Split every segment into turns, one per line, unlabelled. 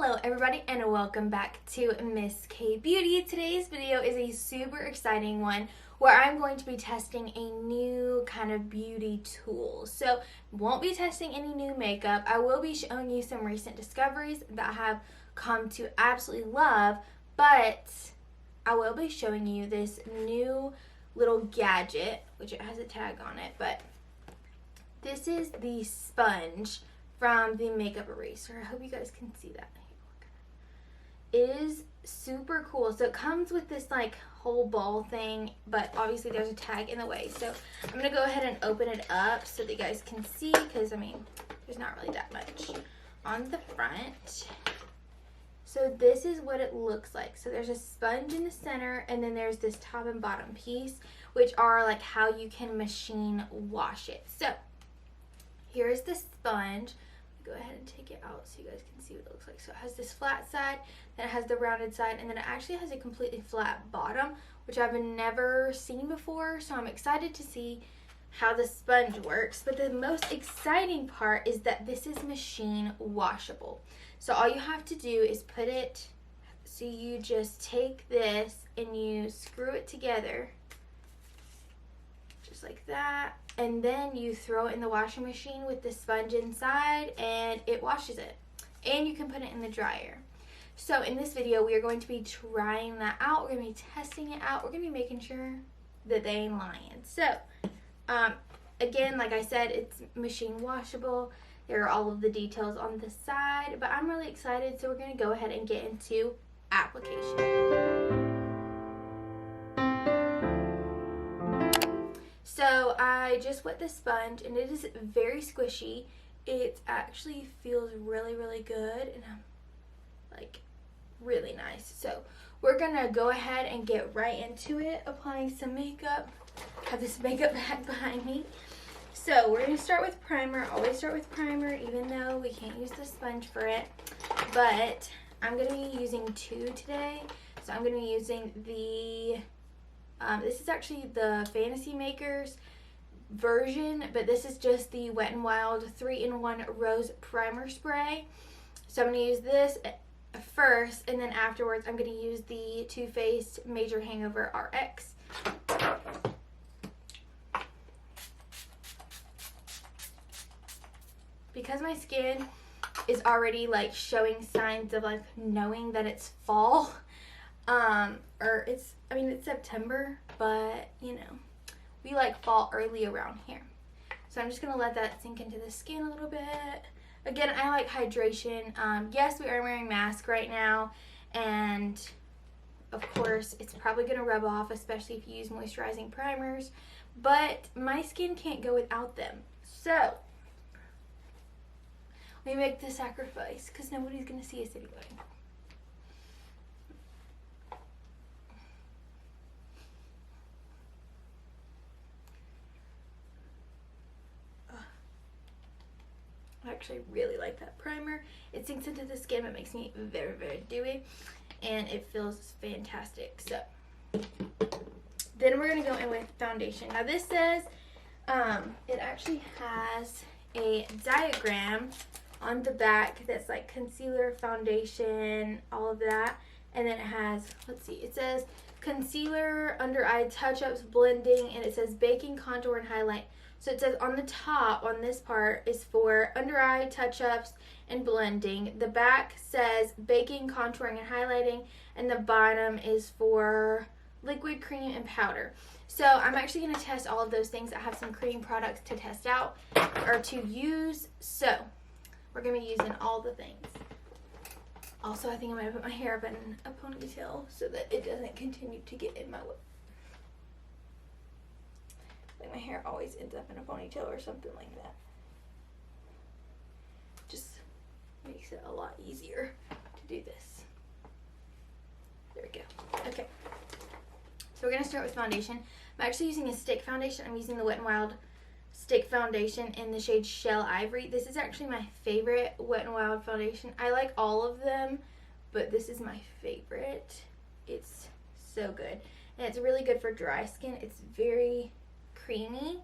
Hello everybody and welcome back to Miss K Beauty. Today's video is a super exciting one where I'm going to be testing a new kind of beauty tool. So won't be testing any new makeup. I will be showing you some recent discoveries that I have come to absolutely love, but I will be showing you this new little gadget, which it has a tag on it, but this is the sponge from the makeup eraser. I hope you guys can see that. It is super cool. So it comes with this like whole ball thing, but obviously there's a tag in the way. So I'm gonna go ahead and open it up so that you guys can see, because I mean there's not really that much on the front. So this is what it looks like. So there's a sponge in the center, and then there's this top and bottom piece, which are like how you can machine wash it. So here's the sponge. Go ahead and take it out so you guys can see what it looks like. So it has this flat side, then it has the rounded side, and then it actually has a completely flat bottom, which I've never seen before. So I'm excited to see how the sponge works. But the most exciting part is that this is machine washable. So all you have to do is put it, so you just take this and you screw it together just like that, and then you throw it in the washing machine with the sponge inside and it washes it, and you can put it in the dryer. So in this video we are going to be trying that out. We're going to be testing it out. We're going to be making sure that they ain't lying. So again, like I said, it's machine washable. There are all of the details on the side, but I'm really excited, so we're going to go ahead and get into application. So I just wet the sponge, and it is very squishy. It actually feels really, really good, and like really nice. So we're gonna go ahead and get right into it, applying some makeup. I have this makeup bag behind me. So we're gonna start with primer. Always start with primer, even though we can't use the sponge for it. But I'm gonna be using two today. So I'm gonna be using the this is actually the Fantasy Makers version, but this is just the Wet n Wild 3-in-1 Rose Primer Spray. So I'm going to use this first, and then afterwards I'm going to use the Too Faced Major Hangover RX. Because my skin is already like showing signs of like knowing that it's fall, or it's September, but you know, we like fall early around here. So I'm just gonna let that sink into the skin a little bit. Again, I like hydration. Yes, we are wearing masks right now, and of course it's probably gonna rub off, especially if you use moisturizing primers, but my skin can't go without them. So we make the sacrifice because nobody's gonna see us anyway. I actually really like that primer. It sinks into the skin, but makes me very, very dewy, and it feels fantastic. So then we're gonna go in with foundation. Now this says it actually has a diagram on the back that's like concealer, foundation, all of that, and then it has, let's see, it says concealer, under eye touch-ups, blending, and it says baking, contour, and highlight. So it says on the top, on this part, is for under eye touch-ups and blending. The back says baking, contouring, and highlighting, and the bottom is for liquid, cream, and powder. So I'm actually going to test all of those things. I have some cream products to test out or to use. So we're going to be using all the things. Also, I think I'm going to put my hair up in a ponytail so that it doesn't continue to get in my way. Like my hair always ends up in a ponytail or something like that. Just makes it a lot easier to do this. There we go. Okay. So we're going to start with foundation. I'm actually using a stick foundation. I'm using the Wet n Wild stick foundation in the shade Shell Ivory. This is actually my favorite Wet n Wild foundation. I like all of them, but this is my favorite. It's so good. And it's really good for dry skin. It's very creamy.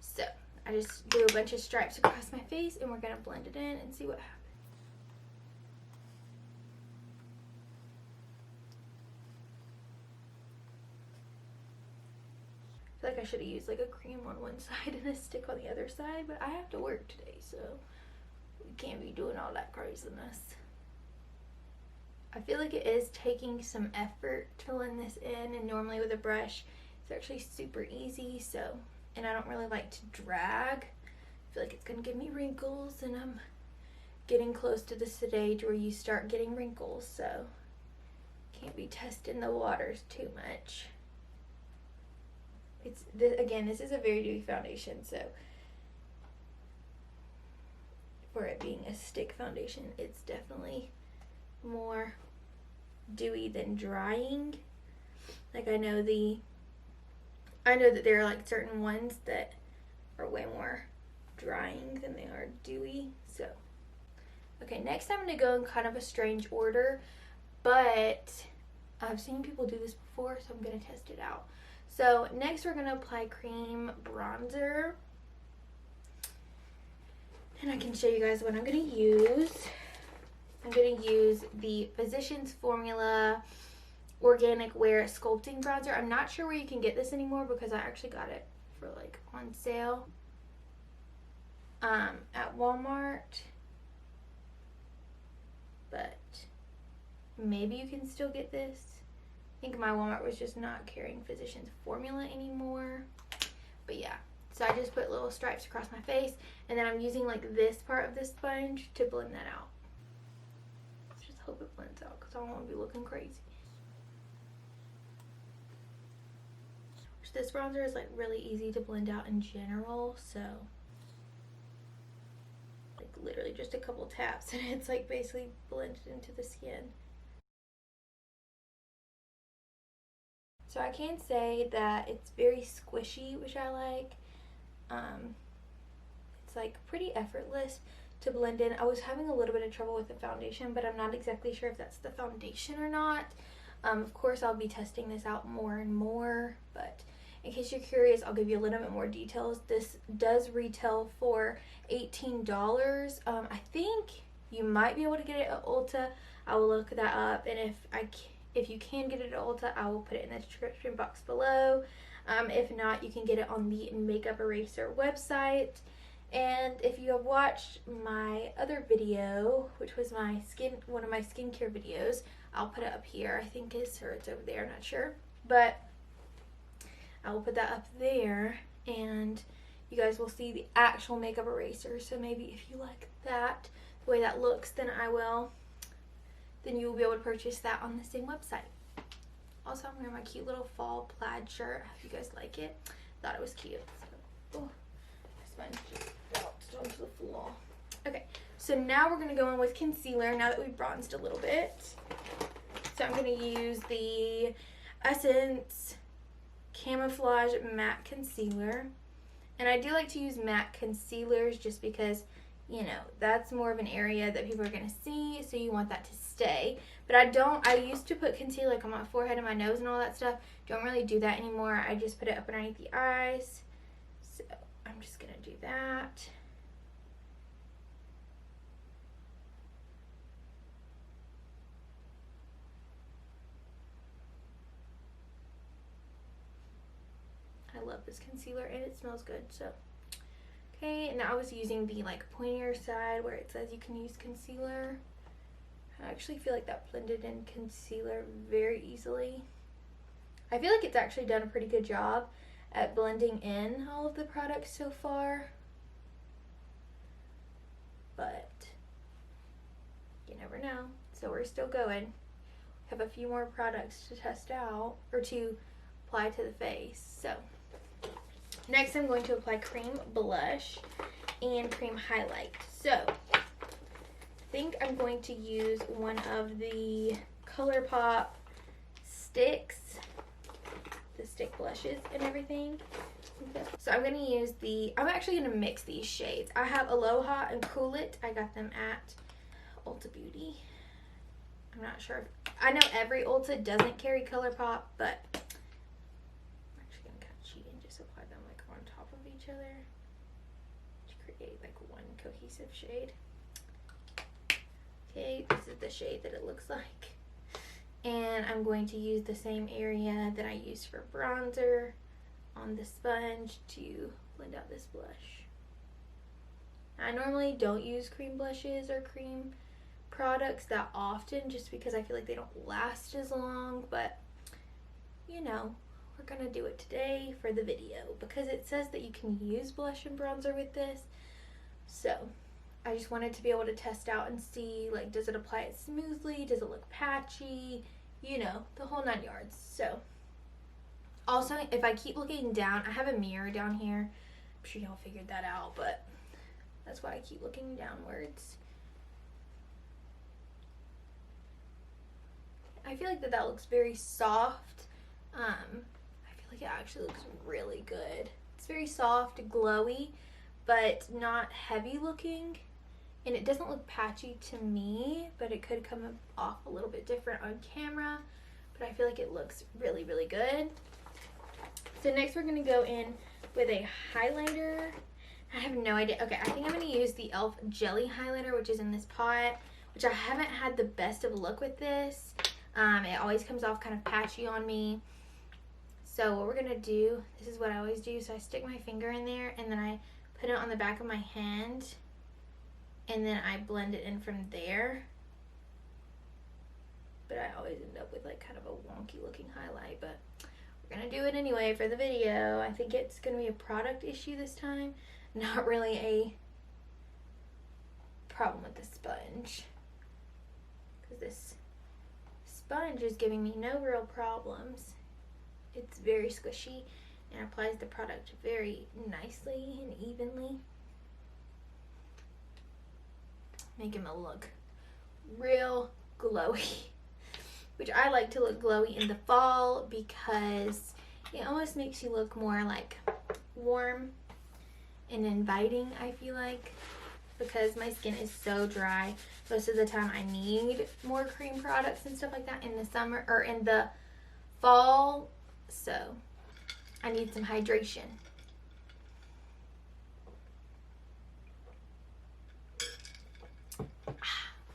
So I just do a bunch of stripes across my face, and we're going to blend it in and see what happens. feel like I should have used like a cream on one side and a stick on the other side, but I have to work today, so we can't be doing all that craziness. I feel like it is taking some effort to blend this in, and normally with a brush it's actually super easy, so, and I don't really like to drag. I feel like it's gonna give me wrinkles, and I'm getting close to the stage where you start getting wrinkles, so can't be testing the waters too much. It's again, this is a very dewy foundation, so for it being a stick foundation, it's definitely more dewy than drying. Like I know that there are like certain ones that are way more drying than they are dewy. So okay, next I'm going to go in kind of a strange order, but I've seen people do this before, so I'm going to test it out. So next we're going to apply cream bronzer, and I can show you guys what I'm going to use. I'm going to use the Physicians Formula Organic Wear Sculpting Bronzer. I'm not sure where you can get this anymore because I actually got it for like on sale at Walmart, but maybe you can still get this. I think my Walmart was just not carrying Physicians Formula anymore, but yeah. So I just put little stripes across my face, and then I'm using like this part of the sponge to blend that out. Just hope it blends out because I don't want to be looking crazy. This bronzer is like really easy to blend out in general, so like literally just a couple taps and it's like basically blended into the skin. So I can say that it's very squishy, which I like. It's like pretty effortless to blend in. I was having a little bit of trouble with the foundation, but I'm not exactly sure if that's the foundation or not. Of course I'll be testing this out more and more, but in case you're curious, I'll give you a little bit more details. This does retail for $18. I think you might be able to get it at Ulta. I will look that up, and if you can get it at Ulta, I will put it in the description box below. If not, you can get it on the Makeup Eraser website. And if you have watched my other video, which was one of my skincare videos, I'll put it up here. I think it's over there, I'm not sure, but I will put that up there, and you guys will see the actual makeup eraser. So maybe if you like that, the way that looks, then you will be able to purchase that on the same website. Also, I'm wearing my cute little fall plaid shirt. I hope you guys like it. Thought it was cute. So, oh, my sponge just bounced onto the floor. Okay, so now we're going to go in with concealer now that we've bronzed a little bit. So I'm going to use the Essence Camouflage Matte Concealer. And I do like to use matte concealers just because, you know, that's more of an area that people are going to see, so you want that to stay. But I used to put concealer like on my forehead and my nose and all that stuff. Don't really do that anymore. I just put it up underneath the eyes. So I'm just going to do that. I love this concealer and it smells good. So okay, and now I was using the like pointier side where it says you can use concealer. I actually feel like that blended in concealer very easily. I feel like it's actually done a pretty good job at blending in all of the products so far, but you never know. So we're still going. We have a few more products to test out or to apply to the face. So next I'm going to apply cream blush and cream highlight. So I think I'm going to use one of the ColourPop sticks, the stick blushes and everything. So I'm going to use I'm actually going to mix these shades. I have Aloha and Cool It. I got them at Ulta Beauty. I'm not sure. I know every Ulta doesn't carry ColourPop, but I'm actually going to kind of cheat and just apply them like on top of each other to create like one cohesive shade. Okay, this is the shade that it looks like. And I'm going to use the same area that I used for bronzer on the sponge to blend out this blush. I normally don't use cream blushes or cream products that often just because I feel like they don't last as long, but you know, we're gonna do it today for the video because it says that you can use blush and bronzer with this. So I just wanted to be able to test out and see, like, does it apply it smoothly? Does it look patchy? You know, the whole 9 yards. So also, if I keep looking down, I have a mirror down here. I'm sure y'all figured that out, but that's why I keep looking downwards. I feel like that looks very soft. I feel like it actually looks really good. It's very soft, glowy, but not heavy looking. And it doesn't look patchy to me, but it could come off a little bit different on camera. But I feel like it looks really, really good. So next we're going to go in with a highlighter. I have no idea. Okay, I think I'm going to use the e.l.f. Jelly Highlighter, which is in this pot, which I haven't had the best of luck with this. It always comes off kind of patchy on me. So what we're going to do, this is what I always do. So I stick my finger in there and then I put it on the back of my hand and then I blend it in from there. But I always end up with like kind of a wonky looking highlight, but we're going to do it anyway for the video. I think it's going to be a product issue this time, not really a problem with the sponge. Because this sponge is giving me no real problems. It's very squishy and applies the product very nicely and evenly. Make him look real glowy, which I like to look glowy in the fall because it almost makes you look more like warm and inviting, I feel like, because my skin is so dry. Most of the time I need more cream products and stuff like that in the summer or in the fall, so I need some hydration.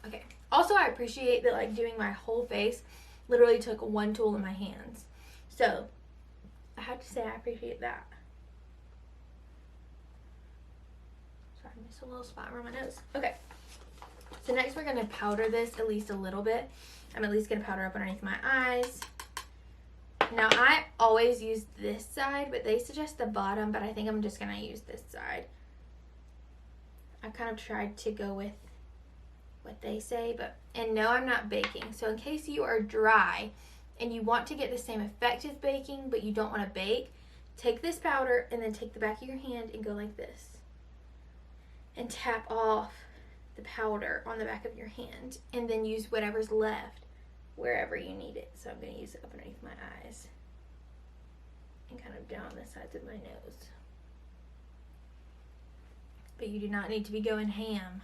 Okay, also I appreciate that, like, doing my whole face literally took one tool in my hands, so I have to say I appreciate that. Sorry, I missed a little spot around my nose. Okay, so next we're going to powder this at least a little bit. I'm at least going to powder up underneath my eyes. Now I always use this side, but they suggest the bottom, but I think I'm just going to use this side. I've kind of tried to go with what they say, and no, I'm not baking. So in case you are dry and you want to get the same effect as baking, but you don't want to bake, take this powder and then take the back of your hand and go like this and tap off the powder on the back of your hand, and then use whatever's left wherever you need it. So I'm going to use it up underneath my eyes and kind of down the sides of my nose. But you do not need to be going ham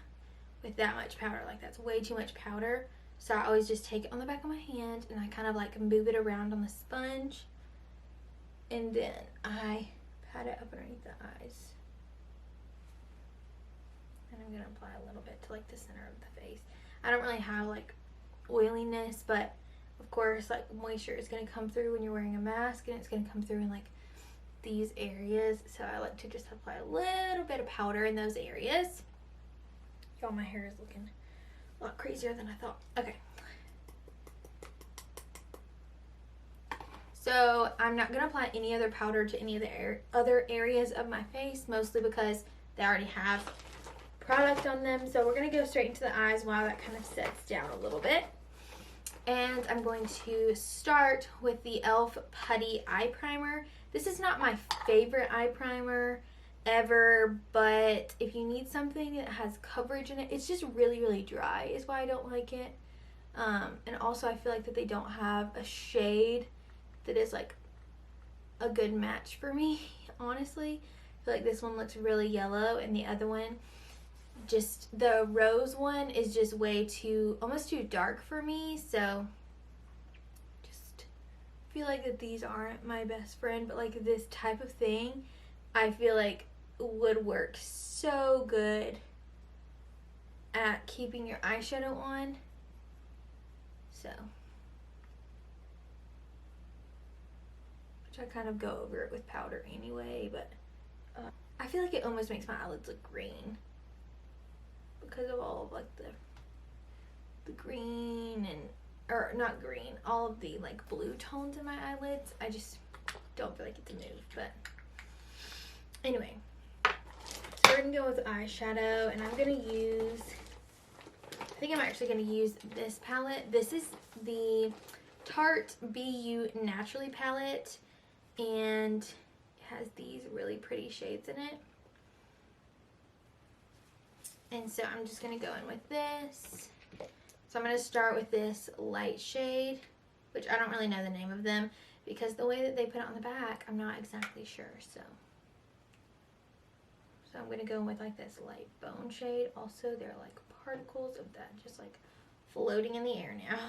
with that much powder. Like, that's way too much powder. So I always just take it on the back of my hand and I kind of like move it around on the sponge, and then I pat it up underneath the eyes. And I'm going to apply a little bit to like the center of the face. I don't really have like oiliness, but of course, like, moisture is going to come through when you're wearing a mask, and it's going to come through in like these areas. So I like to just apply a little bit of powder in those areas. Y'all, my hair is looking a lot crazier than I thought. Okay. So I'm not going to apply any other powder to any of the other areas of my face, mostly because they already have product on them. So we're going to go straight into the eyes while that kind of sets down a little bit. And I'm going to start with the e.l.f. Putty Eye Primer. This is not my favorite eye primer ever, but if you need something that has coverage in it, it's just really, really dry is why I don't like it. And also I feel like that they don't have a shade that is like a good match for me, honestly. I feel like this one looks really yellow, and the other one, just the rose one, is just way too, almost too dark for me. So just feel like that these aren't my best friend, but like this type of thing I feel like would work so good at keeping your eyeshadow on. So which I kind of go over it with powder anyway, but I feel like it almost makes my eyelids look green because of all of like the green and, or not green, all of the like blue tones in my eyelids. I just don't feel like it's a move, but anyway. So we're gonna go with eyeshadow, and I'm gonna use, I think I'm actually gonna use this palette. This is the Tarte BU Naturally palette, and it has these really pretty shades in it. And so I'm just gonna go in with this. So I'm gonna start with this light shade, which I don't really know the name of them because the way that they put it on the back, I'm not exactly sure. So I'm gonna go in with like this light bone shade. Also, there are like particles of that just like floating in the air now.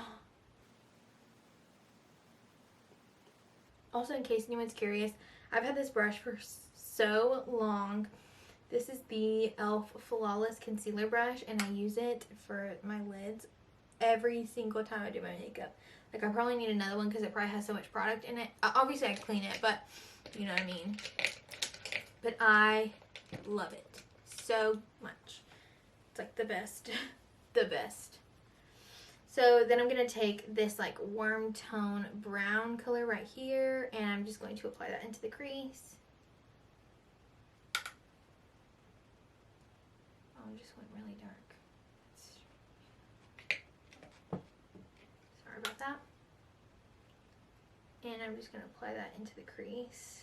Also, in case anyone's curious, I've had this brush for so long. This is the e.l.f. Flawless Concealer Brush, and I use it for my lids every single time I do my makeup. Like, I probably need another one because it probably has so much product in it. Obviously, I clean it, but you know what I mean. But I love it so much. It's like the best. The best. So then I'm going to take this like warm tone brown color right here, and I'm just going to apply that into the crease. Oh, it just went really dark. Sorry about that. And I'm just going to apply that into the crease.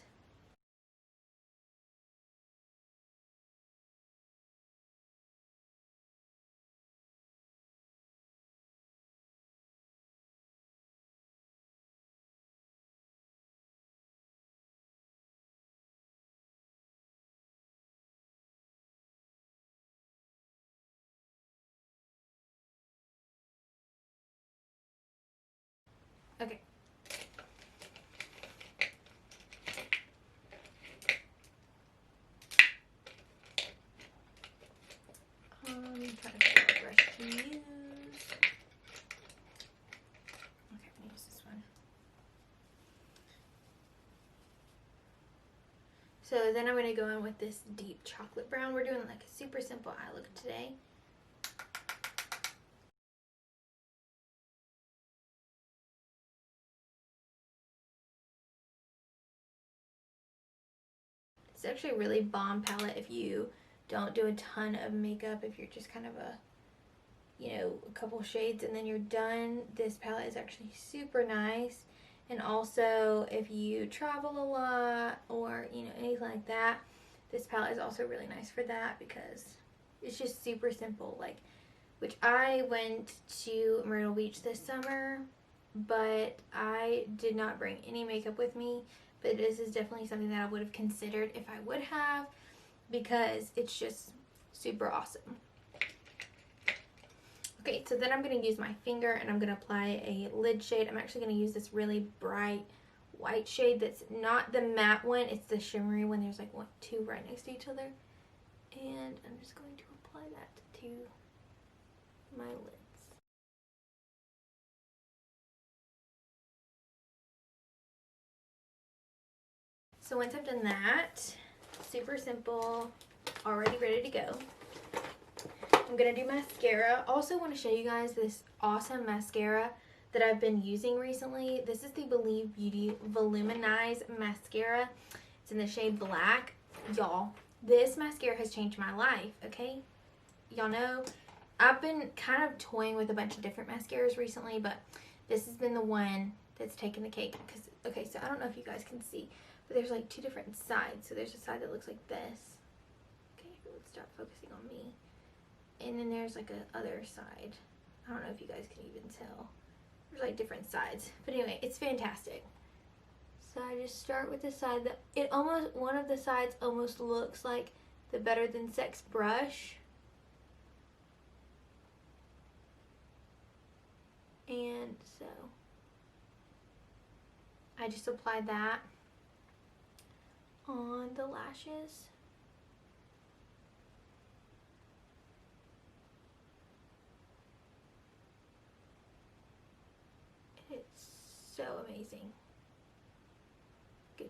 Okay. I'm trying to figure out what brush to use. Okay, I'm gonna use this one. So then I'm going to go in with this deep chocolate brown. We're doing like a super simple eye look today. It's actually a really bomb palette if you don't do a ton of makeup, if you're just kind of a, you know, a couple shades and then you're done. This palette is actually super nice. And also if you travel a lot or, you know, anything like that, this palette is also really nice for that because it's just super simple. Like, which I went to Myrtle Beach this summer, but I did not bring any makeup with me. But this is definitely something that I would have considered if I would have, because it's just super awesome. Okay, so then I'm going to use my finger and I'm going to apply a lid shade. I'm actually going to use this really bright white shade that's not the matte one, it's the shimmery one. There's like two right next to each other. And I'm just going to apply that to my lids. So once I've done that, super simple, already ready to go. I'm going to do mascara. Also want to show you guys this awesome mascara that I've been using recently. This is the Believe Beauty Voluminize Mascara. It's in the shade Black. Y'all, this mascara has changed my life, okay? Y'all know I've been kind of toying with a bunch of different mascaras recently, but this has been the one that's taken the cake. Because, okay, so I don't know if you guys can see, but there's like two different sides. So there's a side that looks like this. Okay, if it would stop focusing on me. And then there's like a other side. I don't know if you guys can even tell. There's like different sides. But anyway, it's fantastic. So I just start with the side that one of the sides almost looks like the Better Than Sex brush. And so I just apply that on the lashes. It's so amazing.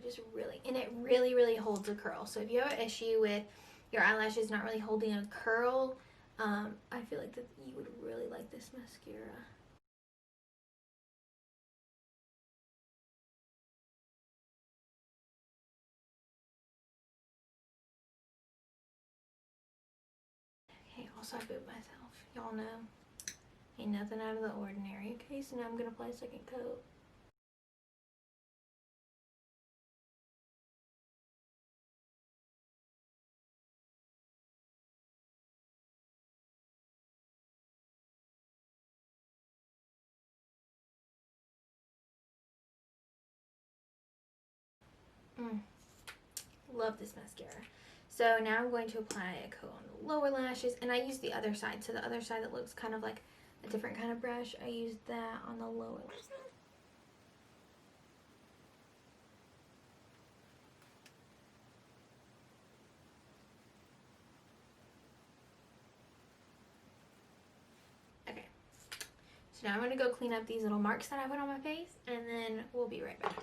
just really, and it really holds a curl. So if you have an issue with your eyelashes not really holding a curl, I feel like that you would really like this mascara. Okay, also I boot myself. Y'all know, ain't nothing out of the ordinary. Okay, so now I'm gonna apply a second coat. Love this mascara. So now I'm going to apply a coat on the lower lashes, and I use the other side. So the other side that looks kind of like a different kind of brush, I use that on the lower lashes. Okay. So now I'm going to go clean up these little marks that I put on my face, and then we'll be right back.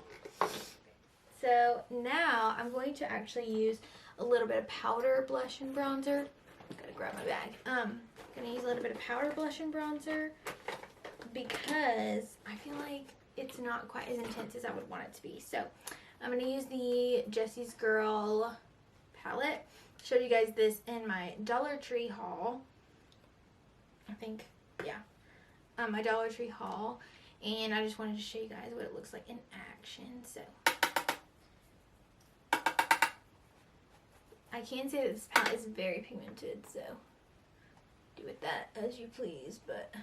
So now I'm going to actually use a little bit of powder blush and bronzer. Gotta grab my bag. I'm gonna use a little bit of powder blush and bronzer because I feel like it's not quite as intense as I would want it to be. So I'm gonna use the Jessie's Girl palette. Showed you guys this in my Dollar Tree haul. I think, yeah, my Dollar Tree haul, and I just wanted to show you guys what it looks like in action. So I can say that this palette is very pigmented, so do with that as you please, but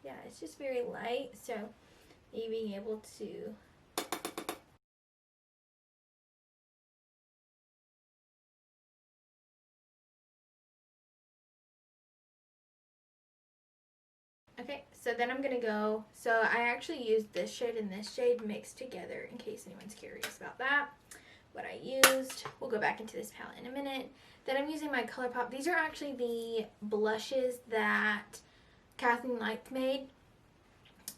yeah, it's just very light, so you being able to okay, so then I'm gonna go, so I actually used this shade and this shade mixed together in case anyone's curious about that. What I used, we'll go back into this palette in a minute. Then I'm using my ColourPop. These are actually the blushes that Kathleen Lights made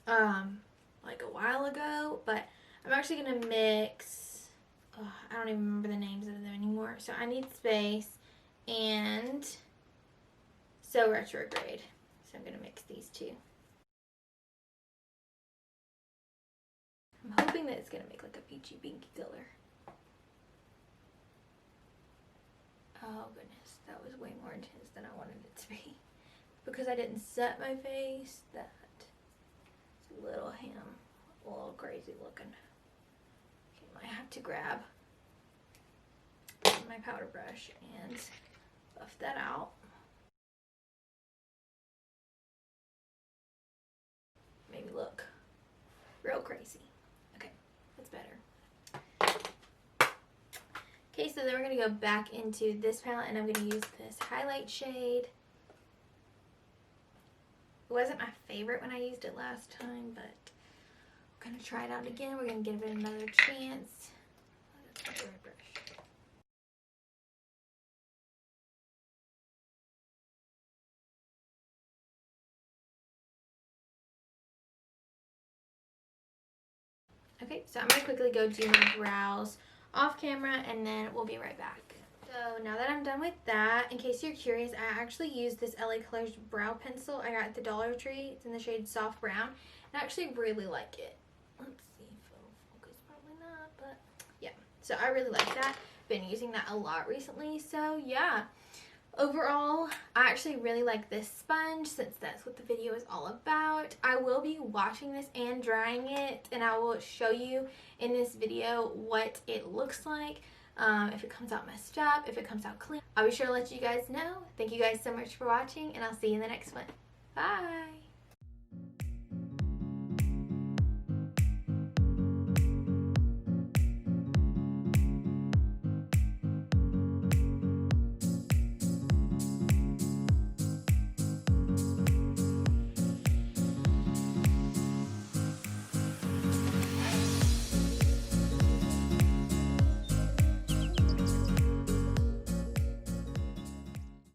like a while ago, but I'm actually gonna mix, I don't even remember the names of them anymore. So I Need Space and So Retrograde. So I'm going to mix these two. I'm hoping that it's going to make like a peachy pinky color. Oh goodness, that was way more intense than I wanted it to be. Because I didn't set my face, that little a little crazy looking. Okay, might have to grab my powder brush and buff that out. Maybe look real crazy. Okay, that's better. Okay, so then we're going to go back into this palette, and I'm going to use this highlight shade. It wasn't my favorite when I used it last time, but we're going to try it out again. We're going to give it another chance. That's my favorite brush. Okay, so I'm going to quickly go do my brows off camera, and then we'll be right back. So now that I'm done with that, in case you're curious, I actually used this LA Colors brow pencil I got at the Dollar Tree. It's in the shade Soft Brown. I actually really like it. Let's see if it'll focus, probably not, but yeah. So I really like that. Been using that a lot recently, so yeah. Overall, I actually really like this sponge since that's what the video is all about. I will be washing this and drying it, and I will show you in this video what it looks like. If it comes out messed up, if it comes out clean. I'll be sure to let you guys know. Thank you guys so much for watching, and I'll see you in the next one. Bye!